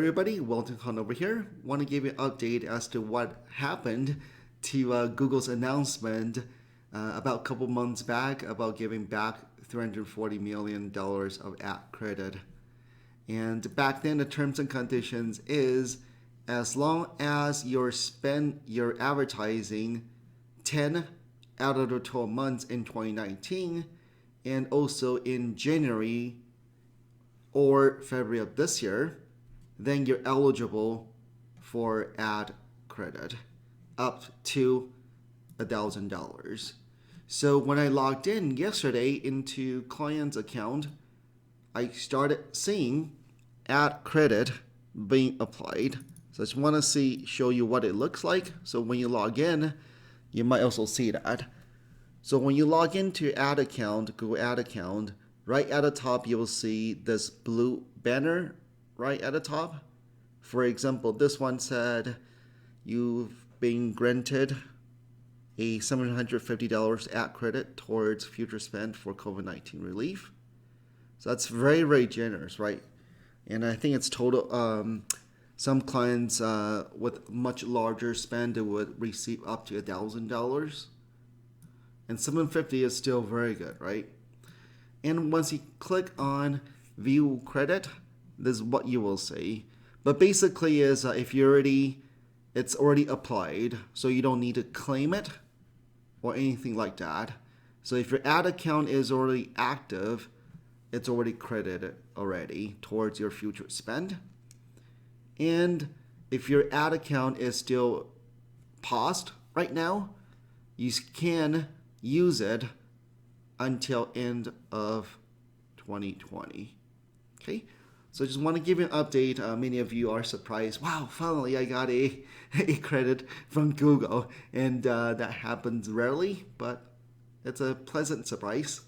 everybody, Welton Khan over here. Want to give you an update as to what happened to Google's announcement about a couple months back about giving back $340 million of ad credit. And back then the terms and conditions is as long as you spend your advertising 10 out of the 12 months in 2019 and also in January or February of this year, then you're eligible for ad credit up to $1,000. So when I logged in yesterday into client's account, I started seeing ad credit being applied. So I just want to show you what it looks like. So when you log in, you might also see that. So when you log into ad account, Google ad account, right at the top you will see this blue banner right at the top. For example, this one said you've been granted a $750 ad credit towards future spend for COVID-19 relief. So that's very, very generous, right? And I think it's total. Some clients with much larger spend would receive up to $1,000, and $750 is still very good, right? And once you click on View Credit, this is what you will see. But basically, is if it's already applied, so you don't need to claim it or anything like that. So if your ad account is already active, it's already credited already towards your future spend. And if your ad account is still paused right now, you can use it until end of 2020. Okay, so I just want to give you an update. Many of you are surprised. Wow, finally I got a credit from Google, and that happens rarely, but it's a pleasant surprise.